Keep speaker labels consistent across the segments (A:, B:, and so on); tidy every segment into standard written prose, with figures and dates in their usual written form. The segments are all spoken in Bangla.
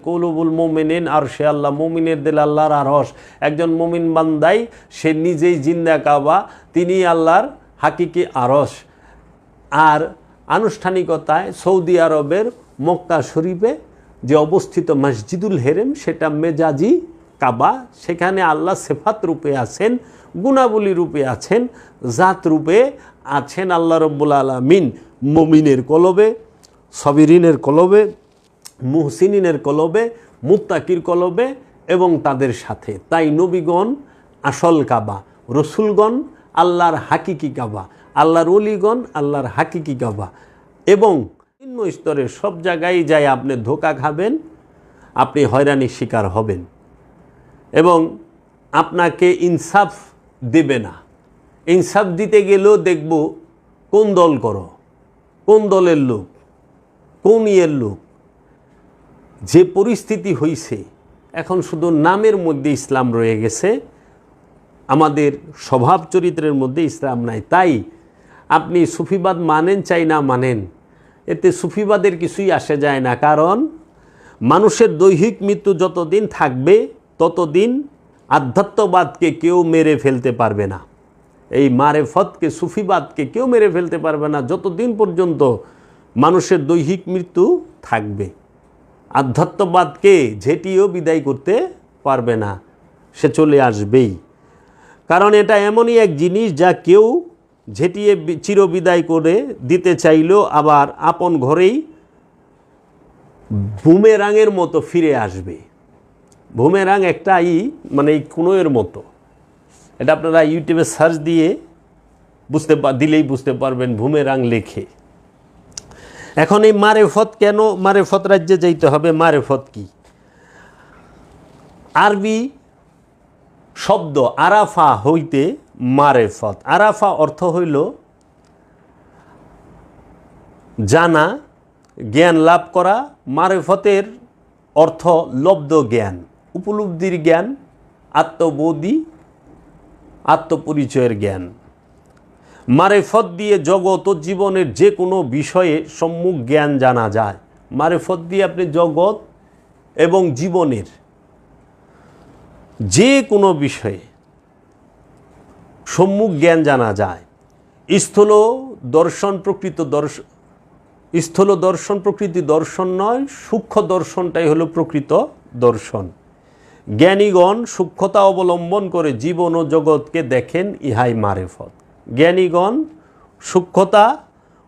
A: কুলুবুল মুমিনিন আরশে আল্লাহ, মুমিনের দিল আল্লাহর আরশ। একজন মুমিন বান্দাই সে নিজেই জিন্দা কাবা, তিনি আল্লাহর হাকিকি আরশ। আর আনুষ্ঠানিকতায় সৌদি আরবের মক্কা শরীফে যে অবস্থিত মসজিদুল হেরেম, সেটা মেজাজি কাবা। সেখানে আল্লাহ সেফাত রূপে আছেন, গুণাবলী রূপে আছেন, জাত রূপে আছেন আল্লাহ রব্বুল আলামিন মুমিনের কলবে, সবিরিনের কলবে, মুহসিনিনের কলবে, মুত্তাকির কলবে এবং তাদের সাথে। তাই নবীগণ আসল কাবা, রসুলগণ আল্লাহর হাকিকি কাবা, আল্লাহর ওলিগণ আল্লাহর হাকিকি কাবা। এবং নিম্ন স্তরের সব জায়গায় যায় আপনি ধোঁকা খাবেন, আপনি হয়রানির শিকার হবেন এবং আপনাকে ইনসাফ দেবে না। ইনসাফ দিতে গেলেও দেখব কোন দল করো, কোন দলের লোক, কোন ইয়ের লোক। যে পরিস্থিতি হয়েছে এখন, শুধু নামের মধ্যে ইসলাম রয়ে গেছে, আমাদের স্বভাব চরিত্রের মধ্যে ইসলাম নাই। তাই আপনি সুফিবাদ মানেন চাই না মানেন, এতে সুফিবাদের কিছুই আসে যায় না। কারণ মানুষের দৈহিক মৃত্যু যতদিন থাকবে ততদিন আধ্যাত্মবাদকে কেউ মেরে ফেলতে পারবে না। এই মারেফতকে, সুফিবাদকে কেউ মেরে ফেলতে পারবে না যতদিন পর্যন্ত মানুষের দৈহিক মৃত্যু থাকবে। আধ্যাত্মবাদকে ঝেঁটিয়েও বিদায় করতে পারবে না, সে চলে আসবেই। কারণ এটা এমনই এক জিনিস যা কেউ ঝেঁটিয়ে চিরবিদায় করে দিতে চাইলেও আবার আপন ঘরেই বুমেরাঙের মতো ফিরে আসবে। বুমেরাং একটা মানে এই কুনোয়ের মতো। এটা আপনারা ইউটিউবে সার্চ দিয়ে দিলেই বুঝতে পারবেন, বুমেরাং লেখে। এখন এই মারেফত, কেন মারেফত রাজ্যে যাইতে হবে? মারেফত কি? আরবি শব্দ আরাফা হইতে মারেফত। আরাফা অর্থ হইল জানা, জ্ঞান লাভ করা। মারেফতের অর্থ লব্ধ জ্ঞান, উপলব্ধির জ্ঞান, আত্মবোধি, আত্মপরিচয়ের জ্ঞান। মারেফত দিয়ে জগৎ ও জীবনের যে কোনো বিষয়ে সম্মুখ জ্ঞান জানা যায়। মারেফত দিয়ে আপনি জগৎ এবং জীবনের যে কোনো বিষয়ে সম্মুখ জ্ঞান জানা যায়। স্থূল দর্শন প্রকৃতি দর্শন নয়, সূক্ষ্ম দর্শনটাই হলো প্রকৃত দর্শন। জ্ঞানীগণ সূক্ষ্মতা অবলম্বন করে জীবন ও জগৎকে দেখেন, ইহাই মারেফত। জ্ঞানীগণ সূক্ষ্মতা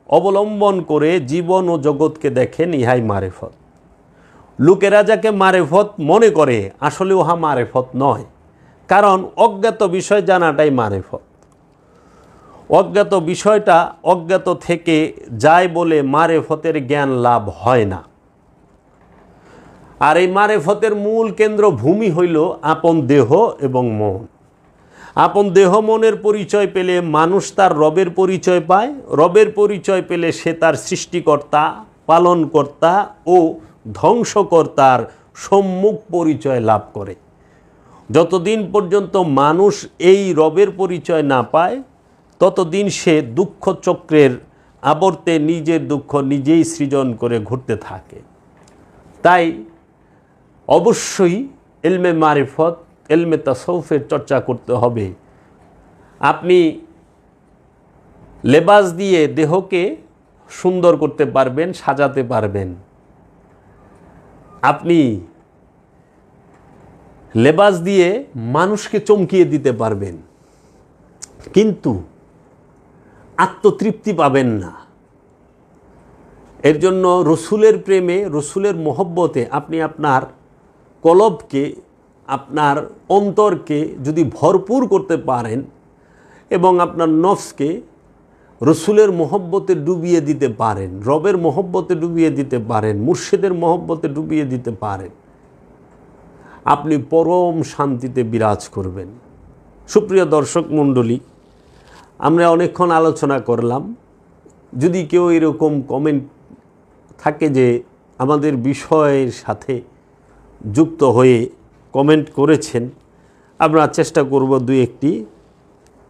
A: অবলম্বন করে জীবন ও জগৎকে দেখেন, ইহাই মারেফত। লোকেরা যাকে মারেফত মনে করে, আসলে উহা মারেফত নয়। কারণ অজ্ঞাত বিষয় জানাটাই মারেফত। অজ্ঞাত বিষয়টা অজ্ঞাত থেকে যায় বলে মারেফতের জ্ঞান লাভ হয় না। আর এই মারেফতের মূল কেন্দ্র ভূমি হইল আপন দেহ এবং মন। আপন দেহ মনের পরিচয় পেলে মানুষ তার রবের পরিচয় পায়। রবের পরিচয় পেলে সে তার সৃষ্টিকর্তা, পালনকর্তা ও ধ্বংসকর্তার সম্মুখ পরিচয় লাভ করে। যতদিন পর্যন্ত মানুষ এই রবের পরিচয় না পায়, ততদিন সে দুঃখ চক্রের আবর্তে নিজের দুঃখ নিজেই সৃজন করে ঘুরতে থাকে। তাই অবশ্যই ইলমে মারিফত, ইলমে তাসাউফের চর্চা করতে হবে। আপনি লেবাস দিয়ে দেহকে সুন্দর করতে পারবেন, সাজাতে পারবেন। আপনি লেবাস দিয়ে মানুষকে চমকিয়ে দিতে পারবেন, কিন্তু আত্মতৃপ্তি পাবেন না। এর জন্য রসুলের প্রেমে, রসুলের মহব্বতে আপনি আপনার কলবকে, আপনার অন্তরকে যদি ভরপুর করতে পারেন এবং আপনার নফসকে রসুলের মহব্বতে ডুবিয়ে দিতে পারেন, রবের মহব্বতে ডুবিয়ে দিতে পারেন, মুর্শিদের মহব্বতে ডুবিয়ে দিতে পারেন, আপনি পরম শান্তিতে বিরাজ করবেন। সুপ্রিয় দর্শক মণ্ডলী, আমরা অনেকক্ষণ আলোচনা করলাম। যদি কেউ এরকম কমেন্ট থাকে যে আমাদের বিষয়ের সাথে যুক্ত হয়ে কমেন্ট করেছেন, আমরা চেষ্টা করব দুই একটি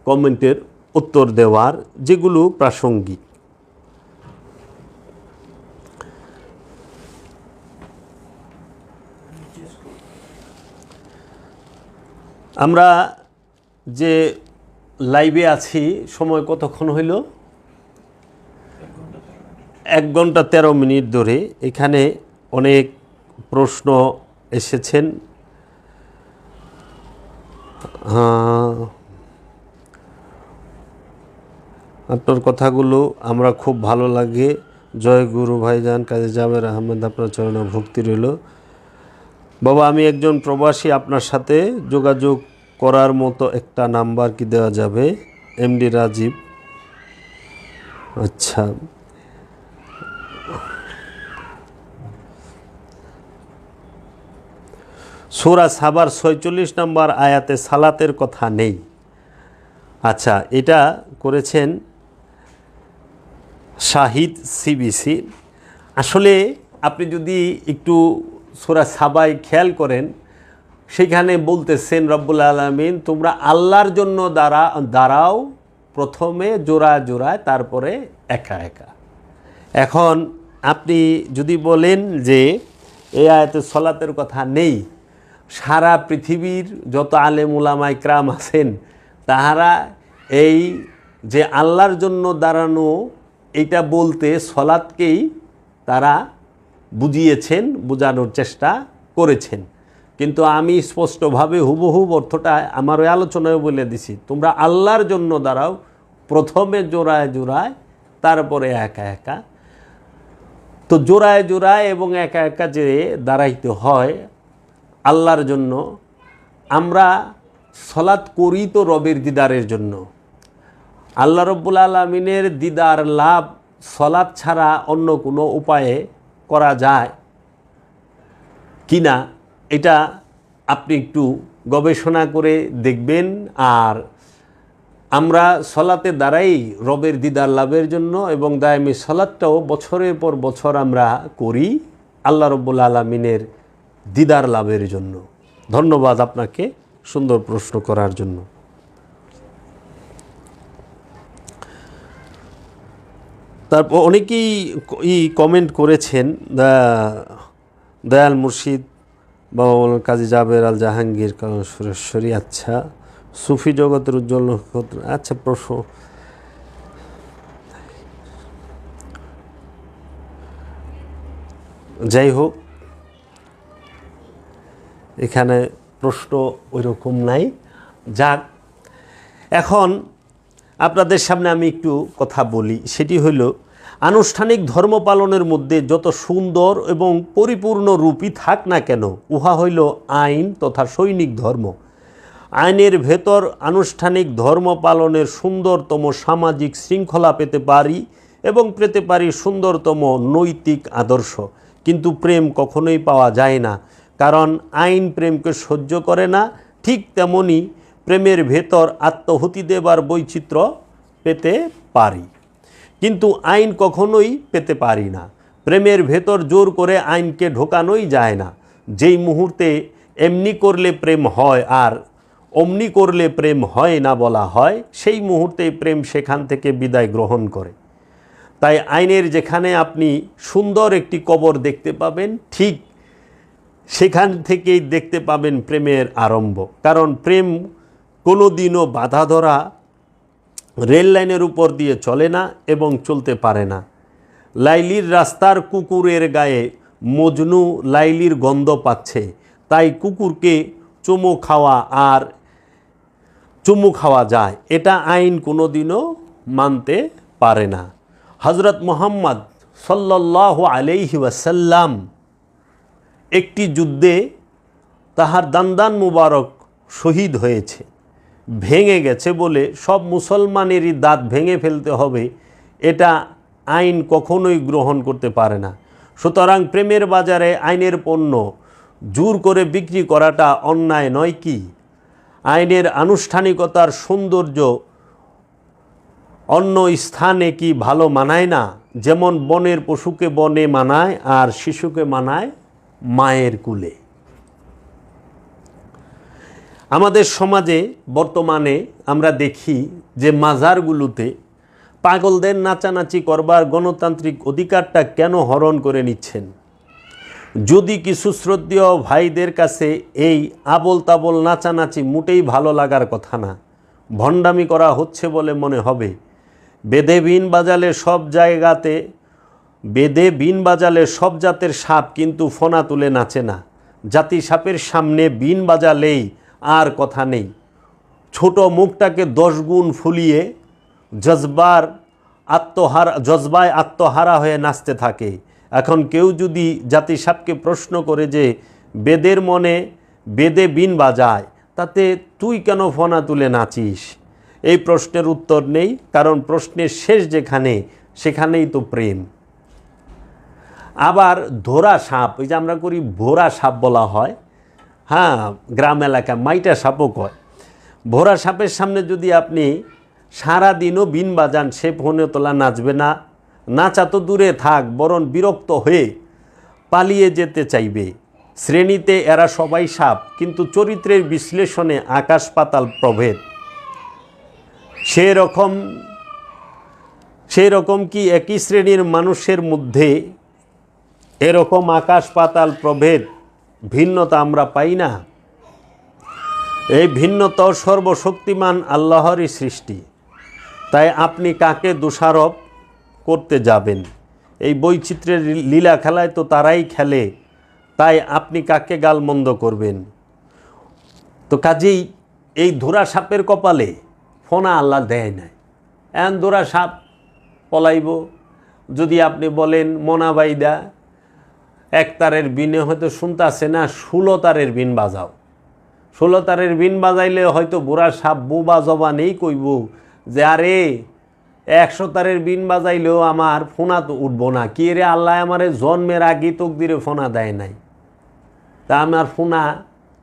A: কমেন্টের উত্তর দেওয়ার, যেগুলো প্রাসঙ্গিক। আমরা যে লাইভে আছি সময় কতক্ষণ হইল? 1 ঘন্টা 13 মিনিট ধরে। এখানে অনেক প্রশ্ন এসেছেন। আপনার কথাগুলো আমরা খুব ভালো লাগে। জয় গুরু ভাইজান, কাজী জাবের আহমেদ, আপনার চরণে ভক্তি রইল। বাবা, আমি একজন প্রবাসী, আপনার সাথে যোগাযোগ করার মতো একটা নাম্বার কি দেওয়া যাবে? এমডি রাজীব। আচ্ছা, সূরা সাবার 46 নম্বর আয়াতে সালাতের কথা নেই। আচ্ছা, এটা করেছেন শাহিদ সিবিসি। আসলে আপনি যদি একটু সূরা সাবায় খেয়াল করেন, সেখানে বলতেছেন রব্বুল আলামিন, তোমরা আল্লাহর জন্য দাঁড়াও, প্রথমে জোড়া জোড়ায়, তারপরে একা একা। এখন আপনি যদি বলেন যে এই আয়াতে সালাতের কথা নেই, সারা পৃথিবীর যত আলেম উলামা ইকরাম আছেন তাহারা এই যে আল্লাহর জন্য দাঁড়ানো এইটা বলতে সলাৎকেই তারা বুঝিয়েছেন, বোঝানোর চেষ্টা করেছেন। কিন্তু আমি স্পষ্টভাবে হুবহুব অর্থটা আমার ওই আলোচনায় বলে দিছি, তোমরা আল্লাহর জন্য দাঁড়াও, প্রথমে জোড়ায় জোড়ায়, তারপরে একা একা। তো জোড়ায় জোড়ায় এবং একা একা যে দাঁড়াইতে হয় আল্লাহর জন্য, আমরা সলাৎ করি তো রবের দিদারের জন্য। আল্লাহ রব্বুল আলামিনের দিদার লাভ সলাৎ ছাড়া অন্য কোনো উপায়ে করা যায় কিনা এটা আপনি একটু গবেষণা করে দেখবেন। আর আমরা সলাতে দাঁড়াই রবের দিদার লাভের জন্য, এবং দায়মি সলাৎটাও বছরের পর বছর আমরা করি আল্লাহ রব্বুল আলামিনের দিদার লাভের জন্য। ধন্যবাদ আপনাকে সুন্দর প্রশ্ন করার জন্য। তারপর অনেকেই কমেন্ট করেছেন, দয়াল মুর্শিদ বাবা মৌলানা কাজী জাবের আল জাহাঙ্গীর সুরেশ্বরী। আচ্ছা, সুফি জগতের উজ্জ্বল নক্ষত্র। আচ্ছা, প্রশ্ন যাই হোক, এখানে প্রশ্ন ওইরকম নাই। যাক, এখন আপনাদের সামনে আমি একটু কথা বলি। সেটি হইল, আনুষ্ঠানিক ধর্ম পালনের মধ্যে যত সুন্দর এবং পরিপূর্ণ রূপই থাক না কেন, উহা হইল আইন তথা সৈনিক ধর্ম। আইনের ভেতর আনুষ্ঠানিক ধর্ম পালনের সুন্দরতম সামাজিক শৃঙ্খলা পেতে পারি এবং পেতে পারি সুন্দরতম নৈতিক আদর্শ। কিন্তু প্রেম কখনোই পাওয়া যায় না, কারণ আইন প্রেমকে সহ্য করে না। ঠিক তেমনি প্রেমের ভেতর আত্মহুতি দেবার বৈচিত্র্য পেতে পারি, কিন্তু আইন কখনোই পেতে পারি না। প্রেমের ভেতর জোর করে আইনকে ঢোকানোই যায় না। যেই মুহূর্তে এমনি করলে প্রেম হয় আর অমনি করলে প্রেম হয় না বলা হয়, সেই মুহূর্তে প্রেম সেখান থেকে বিদায় গ্রহণ করে। তাই আইনের যেখানে আপনি সুন্দর একটি কবর দেখতে পাবেন, ঠিক সেখান থেকেই দেখতে পাবেন প্রেমের আরম্ভ। কারণ প্রেম কোনো দিনও বাধা ধরা রেল লাইনের উপর দিয়ে চলে না এবং চলতে পারে না। লাইলির রাস্তার কুকুরের গায়ে মজনু লাইলির গন্ধ পাচ্ছে, তাই কুকুরকে চুমু খাওয়া যায়, এটা আইন কোনো দিনও মানতে পারে না। হজরত মুহাম্মদ সাল্লাল্লাহু আলাইহি ওয়াসাল্লাম একটি যুদ্ধে তাহার দান্দান মুবারক শহীদ হয়েছে, ভেঙে গেছে বলে সব মুসলমানেরই দাঁত ভেঙে ফেলতে হবে, এটা আইন কখনোই গ্রহণ করতে পারে না। সুতরাং প্রেমের বাজারে আইনের পণ্য জোর করে বিক্রি করাটা অন্যায় নয় কি? আইনের আনুষ্ঠানিকতার সৌন্দর্য অন্য স্থানে কি ভালো মানায় না? যেমন বনের পশুকে বনে মানায় আর শিশুকে মানায় মায়ের কুলে। আমাদের সমাজে বর্তমানে আমরা দেখি যে মাজারগুলোতে পাগলদের নাচানাচি করবার গণতান্ত্রিক অধিকারটা কেন হরণ করে নিচ্ছেন? যদি কিছু শ্রদ্ধেয় ভাইদের কাছে এই আবোল তাবোল নাচানাচি মোটেই ভালো লাগার কথা না, ভণ্ডামি করা হচ্ছে বলে মনে হবে। বেদে বিন বাজালে সব জাতের সাপ কিন্তু ফনা তুলে নাচে না। জাতি সাপের সামনে বিন বাজালেই আর কথা নেই। ছোট মুখটাকে 10 গুণ ফুলিয়ে জজবায় আত্মহারা হয়ে নাচতে থাকে। এখন কেউ যদি জাতি সাপকে প্রশ্ন করে যে বেদে বিন বাজায়, তাতে তুই কেন ফনা তুলে নাচিস? এই প্রশ্নের উত্তর নেই, কারণ প্রশ্নের শেষ যেখানে সেখানেই তো প্রেম। আবার ধরা সাপ, ওই যে আমরা করি ভোরা সাপ বলা হয়, হ্যাঁ, গ্রাম এলাকায় মাইটা সাপও কয়। ভোরা সাপের সামনে যদি আপনি সারাদিনও বিন বাজান, সে ফোনে তোলা নাচবে না। নাচা তো দূরে থাক, বরং বিরক্ত হয়ে পালিয়ে যেতে চাইবে। শ্রেণীতে এরা সবাই সাপ, কিন্তু চরিত্রের বিশ্লেষণে আকাশ পাতাল প্রভেদ। সেই রকম কি একই শ্রেণীর মানুষের মধ্যে এরকম আকাশ পাতাল প্রভেদ, ভিন্নতা আমরা পাই না? এই ভিন্নতা সর্বশক্তিমান আল্লাহরই সৃষ্টি। তাই আপনি কাকে দোষারোপ করতে যাবেন? এই বৈচিত্র্যের লীলা খেলায় তো তারাই খেলে, তাই আপনি কাকে গালমন্দ করবেন? তো কাজেই এই ধরা সাপের কপালে ফোনা আল্লাহ দেয় নাই। এন ধরা সাপ পলাইব। যদি আপনি বলেন মোনাবাইদা 1 তারের বিনে হয়তো শুনতেছে না, 16 তারের বিন বাজাও। 16 তারের বিন বাজাইলে হয়তো বুড়া সাপ বুবা জবানেই কইব যে আরে 100 তারের বিন বাজাইলেও আমার ফোনা তো উঠবো না। কি রে, আল্লাহ আমারে জন্মের আগে তকদিরে ফোনা দেয় নাই, তা আমার ফোনা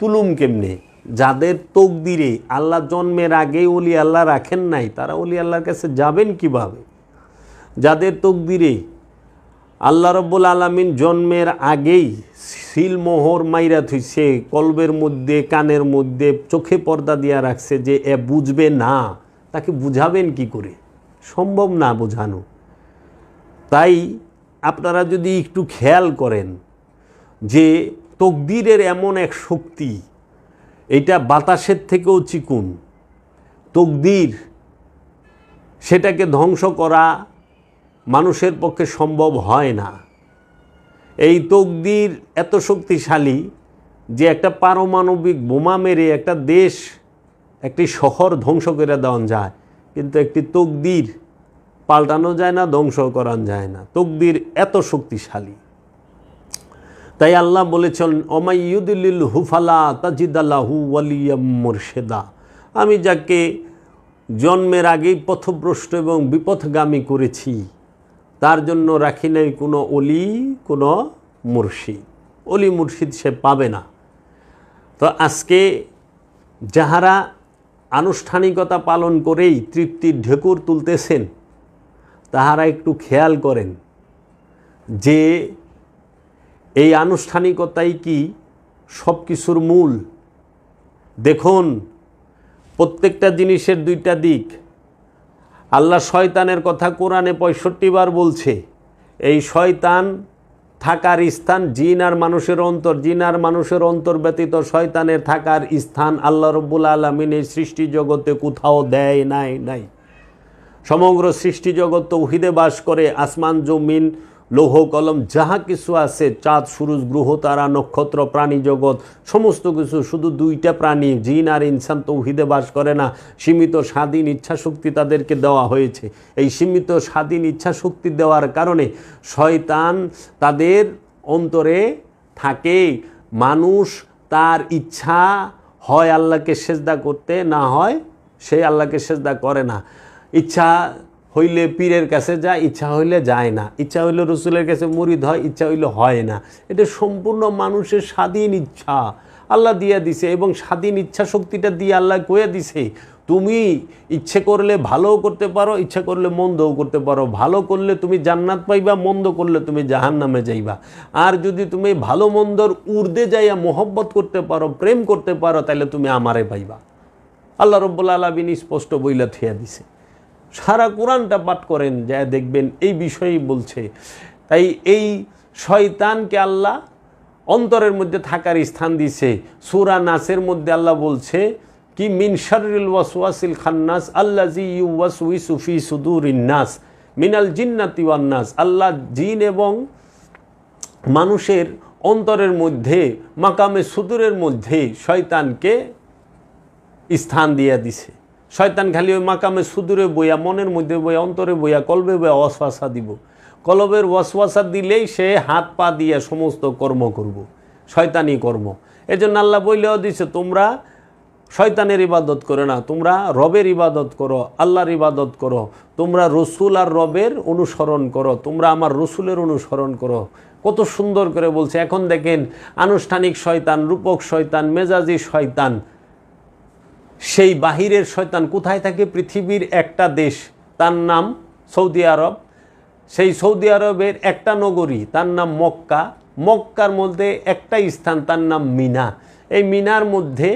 A: তুলুম কেমনে? যাদের তকদিরে আল্লাহ জন্মের আগেই ওলি আল্লাহ রাখেন নাই, তারা ওলি আল্লাহর কাছে যাবেন কিভাবে? যাদের তকদিরে আল্লাহ রব্বুল আলামিন জন্মের আগেই সিলমোহর মাইরা থইছে, কলবের মধ্যে, কানের মধ্যে, চোখে পর্দা দিয়া রাখছে যে এ বুঝবে না, তাকে বুঝাবেন কি করে? সম্ভব না বোঝানো। তাই আপনারা যদি একটু খেয়াল করেন যে তকদিরের এমন এক শক্তি, এটা বাতাসের থেকেও চিকুন। তকদির, সেটাকে ধ্বংস করা মানুষের পক্ষে সম্ভব হয় না। এই তকদির এত শক্তিশালী যে একটা পারমাণবিক বোমা মেরে একটা দেশ, একটি শহর ধ্বংস করে দেওয়া যায়, কিন্তু একটি তকদির পাল্টানো যায় না, ধ্বংস করা যায় না। তকদির এত শক্তিশালী। তাই আল্লাহ বলেছেন অমাইয়ুদিল হুফালা তাজিদাল্লাহু ওয়ালিয়াম মুরশেদা। আমি যাকে জন্মের আগেই পথভ্রষ্ট এবং বিপথগামী করেছি, তার জন্য রাখি নাই কোনো অলি, কোনো মুর্শিদ। অলি মুর্শিদ সে পাবে না। তো আজকে যাহারা আনুষ্ঠানিকতা পালন করেই তৃপ্তির ঢেকুর তুলতেছেন, তাহারা একটু খেয়াল করেন যে এই আনুষ্ঠানিকতাই কি সব কিছুর মূল? দেখুন, প্রত্যেকটা জিনিসের 2টা দিক। আল্লাহ শয়তানের কথা কোরআনে 65 বার বলছে। এই শয়তান থাকার স্থান জিন আর মানুষের অন্তর, জিন আর মানুষের অন্তর ব্যতীত শয়তানের থাকার স্থান আল্লাহ রব্বুল আলামিন এই সৃষ্টি জগতে কোথাও দেয় নাই। সমগ্র সৃষ্টি জগৎ তৌহিদে বাস করে। আসমান, জমিন, লৌহ কলম যাহা কিছু আছে, চাঁদ, সূরজ, গ্রহ, তারা, নক্ষত্র, প্রাণী জগৎ, সমস্ত কিছু, শুধু 2টা প্রাণী, জিন আর ইনসান তৌহিদে বাস করে না। সীমিত স্বাধীন ইচ্ছা শক্তি তাদেরকে দেওয়া হয়েছে। এই সীমিত স্বাধীন ইচ্ছা শক্তি দেওয়ার কারণে শয়তান তাদের অন্তরে থাকে। মানুষ তার ইচ্ছা হয় আল্লাহকে সেজদা করতে, না হয় সে আল্লাহকে সেজদা করে না। ইচ্ছা হইলে পীরের কাছে যায়, ইচ্ছা হইলে যায় না। ইচ্ছা হইলে রসুলের কাছে মুরিদ হয়, ইচ্ছা হইলে হয় না। এটা সম্পূর্ণ মানুষের স্বাধীন ইচ্ছা আল্লাহ দিয়ে দিছে। এবং স্বাধীন ইচ্ছা শক্তিটা দিয়ে আল্লাহ কয়ে দিছে, তুমি ইচ্ছে করলে ভালোও করতে পারো, ইচ্ছা করলে মন্দও করতে পারো। ভালো করলে তুমি জান্নাত পাইবা, মন্দ করলে তুমি জাহান্নামে যাইবা। আর যদি তুমি ভালো মন্দর ঊর্ধ্বে যাইয়া মোহব্বত করতে পারো, প্রেম করতে পারো, তাহলে তুমি আমারে পাইবা। আল্লাহ রব্বুল আলামিন স্পষ্ট বইলা থিয়া দিছে। সারা কোরআনটা পাঠ করেন, যা দেখবেন এই বিষয়েই বলছে। তাই এই শয়তানকে আল্লাহ অন্তরের মধ্যে থাকার স্থান দিছে। সূরা নাসের মধ্যে আল্লাহ বলছে কি মিন শাররিল ওয়াসওয়াসিল খান্নাস আল্লাযী ইউওয়াসউইসু ফি সুদুরিন নাস মিনাল জিন্নাতি ওয়ান নাস। আল্লাহ জিন এবং মানুষের অন্তরের মধ্যে মাকামে সুদূরের মধ্যে শয়তানকে স্থান দিয়ে দিছে। শয়তান খালি ওই মাকামে সুদূরে বইয়া, মনের মধ্যে বইয়া, অন্তরে বইয়া, কলবে বইয়া ওয়াসওয়াসা দিব। কলবের ওয়াসওয়াসা দিলেই সে হাত পা দিয়ে সমস্ত কর্ম করব, শয়তানি কর্ম। এজন্য আল্লাহ বইলেও দিছে তোমরা শয়তানের ইবাদত করো না, তোমরা রবের ইবাদত করো, আল্লাহর ইবাদত করো, তোমরা রসুল আর রবের অনুসরণ করো, তোমরা আমার রসুলের অনুসরণ করো। কত সুন্দর করে বলছে। এখন দেখেন আনুষ্ঠানিক শয়তান, রূপক শয়তান, মেজাজি শয়তান, সেই বাহিরের শয়তান কোথায় থাকে? পৃথিবীর একটা দেশ, তার নাম সৌদি আরব। সেই সৌদি আরবের একটা নগরী, তার নাম মক্কা। মক্কার মধ্যে একটা স্থান, তার নাম মিনা। এই মিনার মধ্যে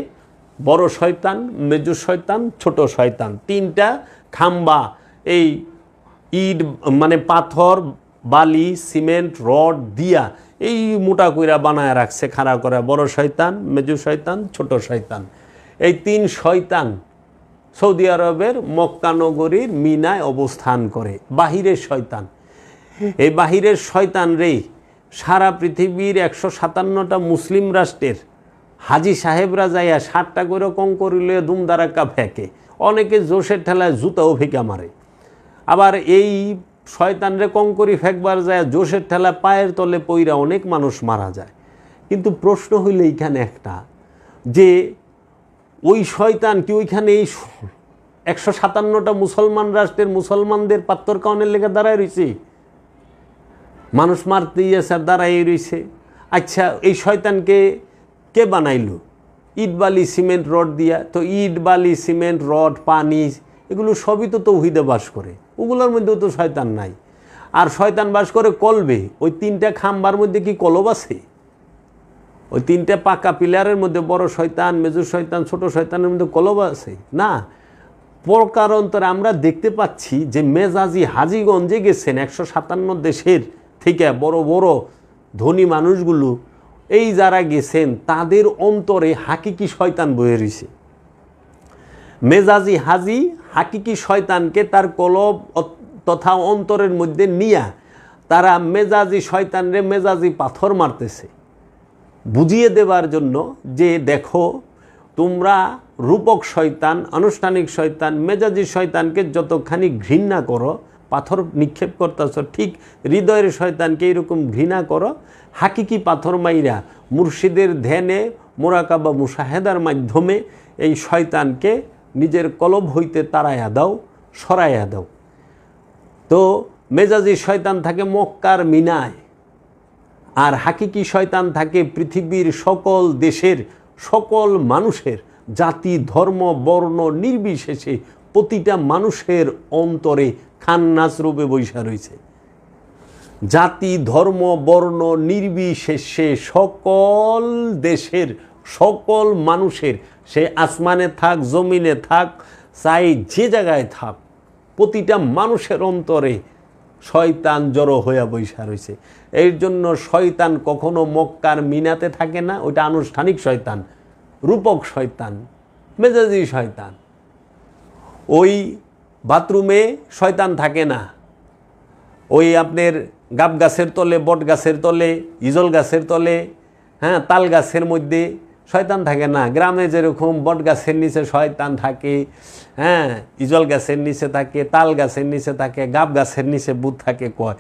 A: বড় শয়তান, মেজু শয়তান, ছোট শয়তান, তিনটা খাম্বা, এই ইট মানে পাথর, বালি, সিমেন্ট, রড দিয়া এই মোটা কইরা বানায় রাখছে খাড়া করে। বড় শয়তান, মেজু শয়তান, ছোট শয়তান, এই তিন শয়তান সৌদি আরবের মক্কা নগরীর মিনায় অবস্থান করে। বাহিরের শয়তান, এই বাহিরের শয়তান রে সারা পৃথিবীর 157টা মুসলিম রাষ্ট্রের হাজি সাহেবরা যাইয়া 60টা করে করিলে দুমদারাক্কা ফেঁকে। অনেকে জোশের ঠেলায় জুতাও ফেঁকা মারে। আবার এই শয়তানরে করি ফেঁকবার যায় জোশের ঠেলা পায়ের তলে পইরা অনেক মানুষ মারা যায়। কিন্তু প্রশ্ন হইল এইখানে একটা, যে ওই শয়তান কি ওইখানে এই 157টা মুসলমান রাষ্ট্রের মুসলমানদের পাত্তর কাউনের লেগে দাঁড়ায় রয়েছে? মানুষ মারতে স্যার দাঁড়াই রয়েছে। আচ্ছা, এই শয়তানকে কে বানাইলো? ইট বালি সিমেন্ট রড দিয়া। তো ইট বালি সিমেন্ট রড পানি এগুলো সবই তো তৌহিদে বাস করে, ওগুলোর মধ্যেও তো শয়তান নাই। আর শয়তান বাস করে কলবে। ওই তিনটা খাম্বার মধ্যে কি কলব আছে? ওই তিনটা পাকা পিলারের মধ্যে বড় শয়তান, মেজু শয়তান, ছোট শয়তানের মধ্যে কলব আছে না? প্রকারান্তরে আমরা দেখতে পাচ্ছি যে মেজাজি হাজিগঞ্জে গেছেন 157 দেশের থেকে বড় বড় ধনী মানুষগুলো, এই যারা গেছেন তাদের অন্তরে হাকিকি শয়তান বয়ে রয়েছে। মেজাজি হাজি হাকিকি শয়তানকে তার কলব তথা অন্তরের মধ্যে নিয়া তারা মেজাজি শয়তানরে মেজাজি পাথর মারতেছে, বুঝিয়ে দেবার জন্য যে দেখো তোমরা রূপক শয়তান, আনুষ্ঠানিক শয়তান, মেজাজি শয়তানকে যতখানি ঘৃণা করো, পাথর নিক্ষেপ করতেছ, ঠিক হৃদয়ের শয়তানকে এরকম ঘৃণা করো। হাকিকি পাথর মাইরা মুর্শিদের ধ্যানে মোরাকাবা মুশাহেদার মাধ্যমে এই শয়তানকে নিজের কলব হইতে তাড়াইয়া দাও, সরাইয়া দাও। তো মেজাজি শয়তান থাকে মক্কার মিনায়, আর হাকিকি শয়তান থাকে পৃথিবীর সকল দেশের সকল মানুষের, জাতি ধর্ম বর্ণ নির্বিশেষে প্রতিটা মানুষের অন্তরে খান্নাস রূপে বৈশা রয়েছে। জাতি ধর্ম বর্ণ নির্বিশেষে সকল দেশের সকল মানুষের, সে আসমানে থাক জমিনে থাক চাই যে জায়গায় থাক, প্রতিটা মানুষের অন্তরে শয়তান জড়ো হইয়া বৈশা রয়েছে। এর জন্য শয়তান কখনো মক্কার মিনাতে থাকে না, ওইটা আনুষ্ঠানিক শয়তান, রূপক শয়তান, মেজাজি শয়তান। ওই বাথরুমে শয়তান থাকে না, ওই আপনার গাব গাছের তলে, বট গাছের তলে, ইজল গাছের তলে, হ্যাঁ, তাল গাছের মধ্যে শয়তান থাকে না। গ্রামে যেরকম বট গাছের নিচে শয়তান থাকে, হ্যাঁ, ইজল গাছের নিচে থাকে, তাল গাছের নিচে থাকে, গাব গাছের নিচে ভূত থাকে কয়,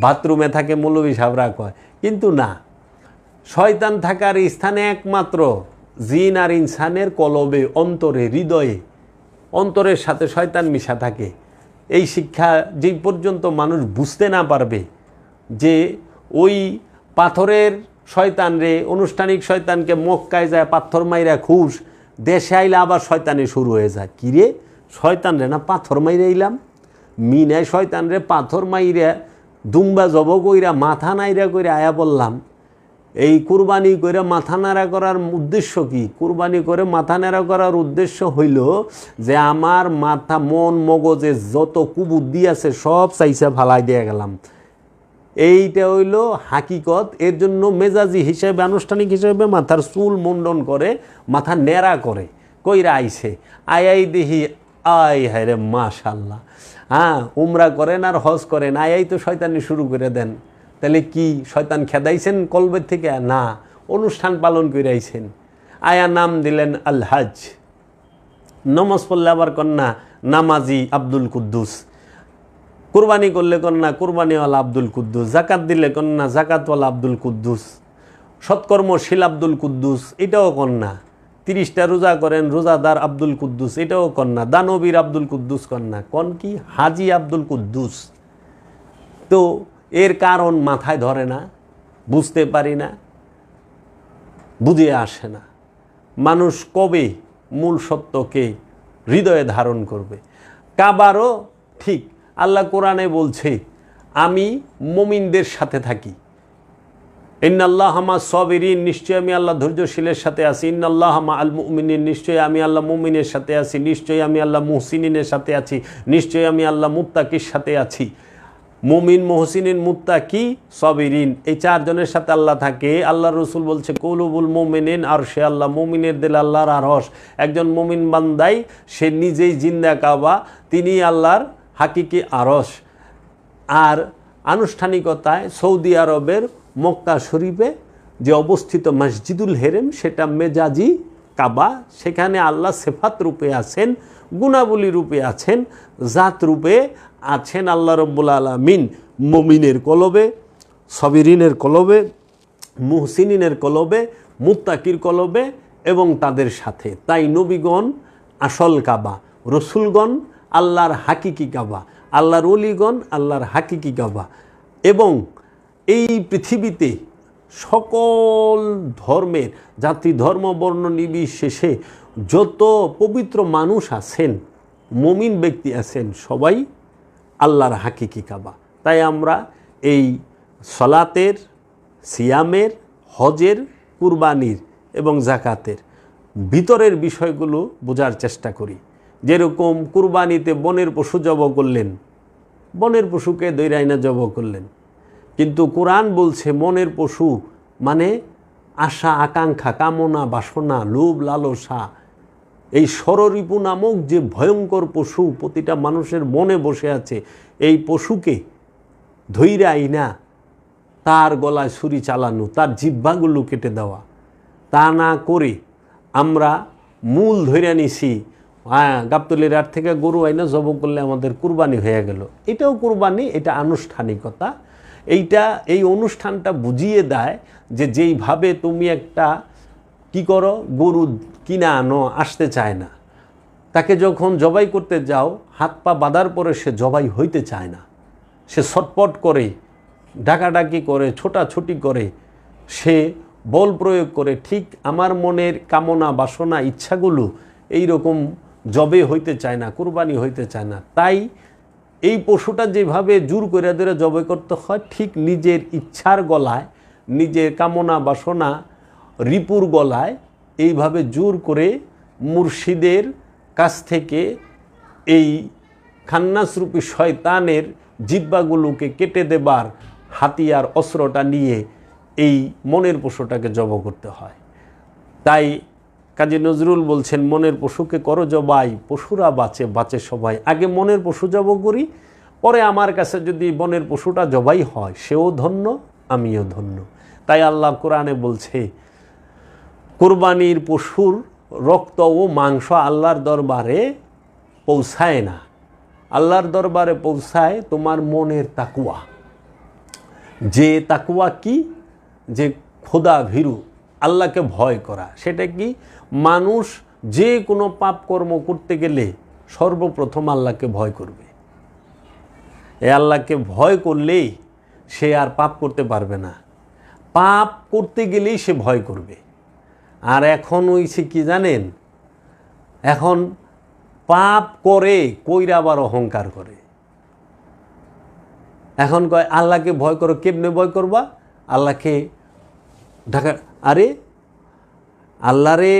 A: বাথরুমে থাকে মৌলবী সাবরা কয়। কিন্তু না, শয়তান থাকার স্থানে একমাত্র জিন আর ইনসানের কলবে, অন্তরে, হৃদয়ে, অন্তরের সাথে শয়তান মিশা থাকে। এই শিক্ষা যেই পর্যন্ত মানুষ বুঝতে না পারবে যে ওই পাথরের শয়তানরে, আনুষ্ঠানিক শয়তানকে মক্কায় যায় পাথর মাইরা খুশ, দেশে আইলে আবার শয়তানি শুরু হয়ে যায়। কিরে শয়তান রে না পাথর মাইরে আইলাম, মিনায় শয়তান রে পাথর মাইরা দুম্বা জব কইরা মাথা নাইরা কইরা আয়া বললাম। এই কুরবানি করে মাথা নাড়া করার উদ্দেশ্য কি? কুরবানি করে মাথা নাড়া করার উদ্দেশ্য হইল যে আমার মাথা মন মগজে যত কুবুদ্ধি আছে সব চাইছে ফালাই দিয়ে গেলাম, এইটা হইল হাকিকত। এর জন্য মেজাজি হিসেবে, আনুষ্ঠানিক হিসেবে মাথার চুল মুন্ডন করে, মাথা ন্যাড়া করে, কইরা আইছে, আয়াই দেহি আয় হায় রে মাশাল্লাহ, হ্যাঁ উমরা করেন আর হজ করেন, আয়াই তো শয়তানি শুরু করে দেন। তাহলে কি শয়তান খেদাইছেন কলবের থেকে? না, অনুষ্ঠান পালন করে আইছেন। আয়া নাম দিলেন আল হজ। নমাজ পড়লে আবার কন্যা নামাজি আব্দুল কুদ্দুস, কুরবানি করলে কন্যা কুরবানিওয়ালা আব্দুল কুদ্দুস, জাকাত দিলে কন্যা জাকাতওয়ালা আব্দুল কুদ্দুস, সৎকর্মশীল আব্দুল কুদ্দুস, এটাও কন্যা। 30টা রোজা করেন রোজাদার আব্দুল কুদ্দুস, এটাও কন্যা। দানবীর আব্দুল কুদ্দুস কন্যা, কন কি হাজি আব্দুল কুদ্দুস। তো এর কারণ মাথায় ধরে না, বুঝতে পারি না, বুঝে আসে না। মানুষ কবে মূল সত্যকে হৃদয়ে ধারণ করবে? কাবারও ঠিক আল্লাহ কোরআনে বলছে, আমি মুমিনদের সাথে থাকি। ইন্নাল্লাহ মা সাবিরিন, নিশ্চয় আমি আল্লাহ ধৈর্যশীলের সাথে আছি। ইন্নাল্লাহ মা আল মুমিনিন, নিশ্চয় আমি আল্লাহ মুমিনের সাথে আছি। নিশ্চয়ই আমি আল্লাহ মুহসিনিনের সাথে আছি। নিশ্চয়ই আমি আল্লাহ মুত্তাকির সাথে আছি। মুমিন, মুহসিনিন, মুত্তাকি, সাবিরিন, এই 4 জনের সাথে আল্লাহ থাকে। আল্লাহ রসুল বলছে কুলুবুল মুমিনিন আরশে আল্লাহ, মুমিনের দিল আল্লাহর আরশ। একজন মুমিন বান্দাই সে নিজেই জিন্দা কাবা, তিনি আল্লাহর হাকিকি আরশ। আর আনুষ্ঠানিকতায় সৌদি আরবের মক্কা শরীফে যে অবস্থিত মসজিদুল হেরেম, সেটা মেজাজি কাবা। সেখানে আল্লাহ সেফাত রূপে আছেন, গুণাবলী রূপে আছেন, জাত রূপে আছেন আল্লাহ রব্বুল আলামিন। মুমিনের কলবে, সাবিরিনের কলবে, মুহসিনিনের কলবে, মুত্তাকির কলবে এবং তাদের সাথে। তাই নবীগণ আসল কাবা, রসুলগণ আল্লাহর হাকিকি কাবা, আল্লাহর ওলিগণ আল্লাহর হাকিকি কাবা। এবং এই পৃথিবীতে সকল ধর্মের, জাতি ধর্ম বর্ণ নির্বিশেষে যত পবিত্র মানুষ আছেন, মুমিন ব্যক্তি আছেন, সবাই আল্লাহর হাকিকি কাবা। তাই আমরা এই সলাতের, সিয়ামের, হজের, কুরবানির এবং জাকাতের ভিতরের বিষয়গুলো বোঝার চেষ্টা করি। যেরকম কুরবানিতে বনের পশু জব করলেন, বনের পশুকে দৈরাইনা জব করলেন, কিন্তু কোরআন বলছে মনের পশু মানে আশা, আকাঙ্ক্ষা, কামনা, বাসনা, লোভ, লালসা, এই ষড়রিপু নামক যে ভয়ঙ্কর পশু প্রতিটা মানুষের মনে বসে আছে, এই পশুকে ধৈরাই না তার গলায় ছুরি চালানো, তার জিহ্বাগুলো কেটে দেওয়া। তা না করে আমরা মূল ধৈর্য নিছি, গাবতলির হাট থেকে গরু আইনা জব করলে আমাদের কুরবানি হয়ে গেল। এটাও কুরবানি, এটা আনুষ্ঠানিকতা। এই অনুষ্ঠানটা বুঝিয়ে দেয় যে যেইভাবে তুমি একটা কি করো, গরু কিনা আনো, আসতে চায় না, তাকে যখন জবাই করতে যাও হাত পা বাঁধার পরে সে জবাই হইতে চায় না, সে ছটপট করে, ডাকাডাকি করে, ছোটাছুটি করে, সে বল প্রয়োগ করে। ঠিক আমার মনের কামনা, বাসনা, ইচ্ছাগুলো এই রকম জবে হইতে চায় না, কুরবানি হইতে চায় না। তাই এই পশুটা যেভাবে জোর করে ধরে জবাই করতে হয়, ঠিক নিজের ইচ্ছার গলায়, নিজের কামনা বাসনা রিপুর গলায় এইভাবে জোর করে মুর্শিদের কাছ থেকে এই খান্নাসরূপী শয়তানের জিহ্বাগুলোকে কেটে দেবার হাতিয়ার, অস্ত্রটা নিয়ে এই মনের পশুটাকে জব করতে হয়। তাই কাজী নজরুল বলছেন, মনের পশুকে করো জবাই, পশুরা বাঁচে, বাঁচে সবাই। আগে মনের পশু জব করি, পরে আমার কাছে যদি বনের পশুটা জবাই হয়, সেও ধন্য, আমিও ধন্য। তাই আল্লাহ কোরআনে বলছে, কুরবানির পশুর রক্ত ও মাংস আল্লাহর দরবারে পৌঁছায় না, আল্লাহর দরবারে পৌঁছায় তোমার মনের তাকুয়া। যে তাকুয়া কি? যে খোদা ভীরু, আল্লাহকে ভয় করা। সেটা কি? মানুষ যে কোনো পাপ কর্ম করতে গেলে সর্বপ্রথম আল্লাহকে ভয় করবে। এই আল্লাহকে ভয় করলেই সে আর পাপ করতে পারবে না। পাপ করতে গেলেই সে ভয় করবে। আর এখন হইছে কি জানেন, এখন পাপ করে কইরা আবার অহংকার করে। এখন কয় আল্লাহকে ভয় করো, কেমনে ভয় করবা? আল্লাহকে ঢাকা, আরে আল্লাহরে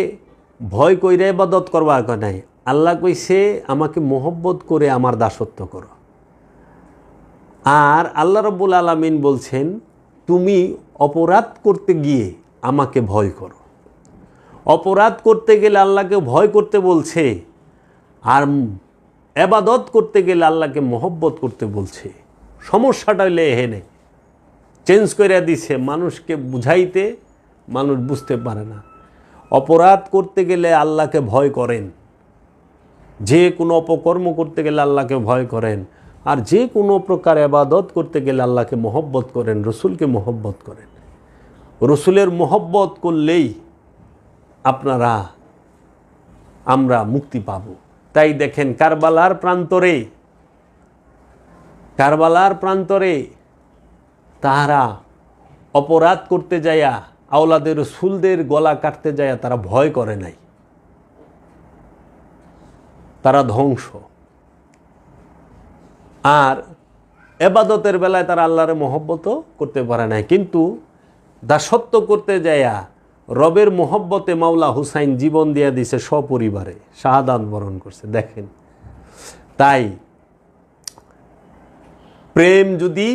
A: ভয় কইরা ইবাদত করবার কথা নাই। আল্লাহ কইছে আমাকে মোহব্বত করে আমার দাসত্ব করো। আর আল্লাহ রাব্বুল আলামিন বলছেন, তুমি অপরাধ করতে গিয়ে আমাকে ভয় করো। অপরাধ করতে গেলে আল্লাহকে ভয় করতে বলছে, আর ইবাদত করতে গেলে আল্লাহকে মহব্বত করতে বলছে। সমস্যাটা হইলে এখানে চেঞ্জ করে দিছে, মানুষকে বুঝাইতে মানুষ বুঝতে পারে না। অপরাধ করতে গেলে আল্লাহকে ভয় করেন, যে কোনো অপকর্ম করতে গেলে আল্লাহকে ভয় করেন, আর যে কোনো প্রকার ইবাদত করতে গেলে আল্লাহকে মহব্বত করেন, রসুলকে মহব্বত করেন। রসুলের মহব্বত করলেই আমরা মুক্তি পাব। তাই দেখেন কারবালার প্রান্তরে তাহারা অপরাধ করতে যায়া, আওলাদের রসুলদের গলা কাটতে যায়া তারা ভয় করে নাই, তারা ধ্বংস। আর ইবাদতের বেলায় তারা আল্লাহর মহব্বতও করতে পারে নাই, কিন্তু দাসত্ব করতে যায়া রবের মহব্বতে মাওলা হুসাইন জীবন দিয়া দিছে, সপরিবারে শাহাদাত বরণ করছে। দেখেন, তাই প্রেম যদি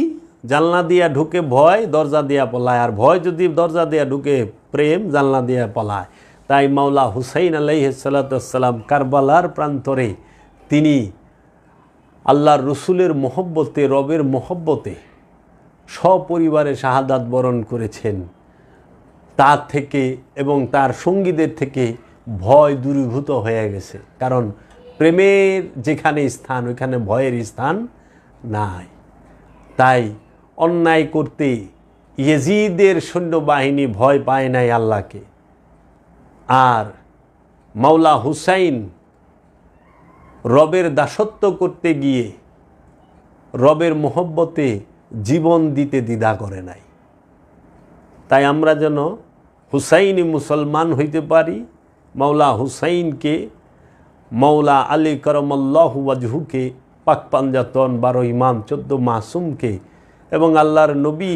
A: জানলা দিয়া ঢুকে ভয় দরজা দিয়া পলায়, আর ভয় যদি দরজা দিয়া ঢুকে প্রেম জানলা দিয়া পলায়। তাই মাওলা হুসাইন আলাইহিস সালাতু ওয়াস সালাম কারবালার প্রান্তরে তিনি আল্লাহর রসুলের মহব্বতে, রবের মহব্বতে সপরিবারে শাহাদাত বরণ করেছেন। তার থেকে এবং তার সঙ্গীদের থেকে ভয় দূরীভূত হয়ে গেছে, কারণ প্রেমের যেখানে স্থান ওইখানে ভয়ের স্থান নাই। তাই অন্যায় করতে ইয়েজিদের সৈন্যবাহিনী ভয় পায় নাই আল্লাহকে, আর মাওলা হুসাইন রবের দাসত্ব করতে গিয়ে রবের মহব্বতে জীবন দিতে দ্বিধা করে নাই। তাই আমরা যেন হুসাইনি মুসলমান হইতে পারি, মাওলা হুসাইনকে, মাওলা আলী করমাল্লাহু ওয়াজহুকে, পাক পাঞ্জাতন 12 ইমাম 14 মাসুমকে এবং আল্লাহর নবী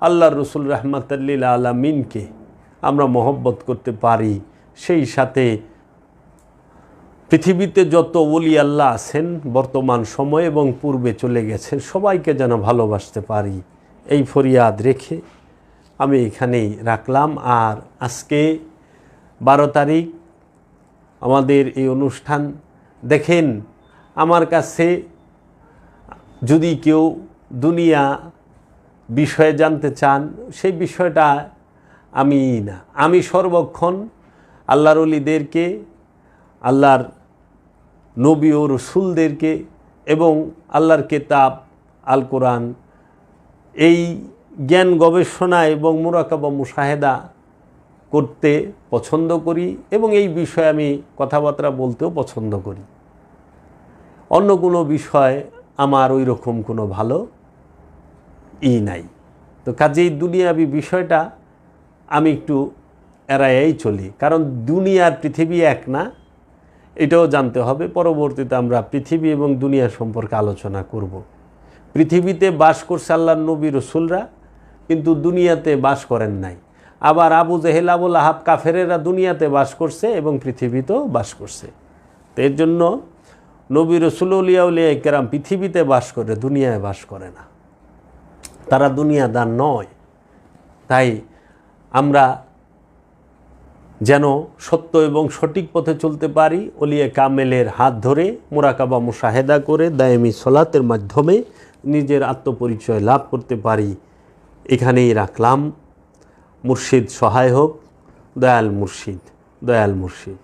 A: আল্লাহর রসুল রাহমাতুল লিল আলামিনকে আমরা মহব্বত করতে পারি। সেই সাথে পৃথিবীতে যত ওলি আল্লাহ আছেন বর্তমান সময়ে এবং পূর্বে চলে গেছেন, সবাইকে যেন ভালোবাসতে পারি, এই ফরিয়াদ রেখে আমি এখানেই রাখলাম। আর আজকে 12 তারিখ আমাদের এই অনুষ্ঠান। দেখেন, আমার কাছে যদি কেউ দুনিয়া বিষয়ে জানতে চান, সেই বিষয়টা আমি সর্বক্ষণ আল্লাহর ওলিদেরকে, আল্লাহর নবী ও রসুলদেরকে এবং আল্লাহর কিতাব আল কোরআন, এই জ্ঞান গবেষণা এবং মুরাকাবা মুশাহেদা করতে পছন্দ করি এবং এই বিষয়ে আমি কথাবার্তা বলতেও পছন্দ করি। অন্য কোনো বিষয় আমার ওই রকম কোনো ভালো নাই। তো কাজেই দুনিয়াবি বিষয়টা আমি একটু এড়াইয়াই চলি, কারণ দুনিয়ার পৃথিবী এক না, এটাও জানতে হবে। পরবর্তীতে আমরা পৃথিবী এবং দুনিয়া সম্পর্কে আলোচনা করব। পৃথিবীতে বাস করছে আল্লাহর নবী রসুলরা, কিন্তু দুনিয়াতে বাস করেন নাই। আবার আবু জেহেল, আবু লাহাব, কাফেরেরা দুনিয়াতে বাস করছে এবং পৃথিবীতেও বাস করছে। তো এর জন্য নবী রসুল আউলিয়া উলিয়া কেরাম পৃথিবীতে বাস করে, দুনিয়ায় বাস করে না, তারা দুনিয়াদার নয়। তাই আমরা যেন সত্য এবং সঠিক পথে চলতে পারি, ওলিয়া কামেলের হাত ধরে মুরাকাবা মুশাহেদা করে দায়েমি সলাতের মাধ্যমে নিজের আত্মপরিচয় লাভ করতে পারি। এখানেই রাখলাম। মুর্শিদ সহায় হোক, দয়াল মুর্শিদ।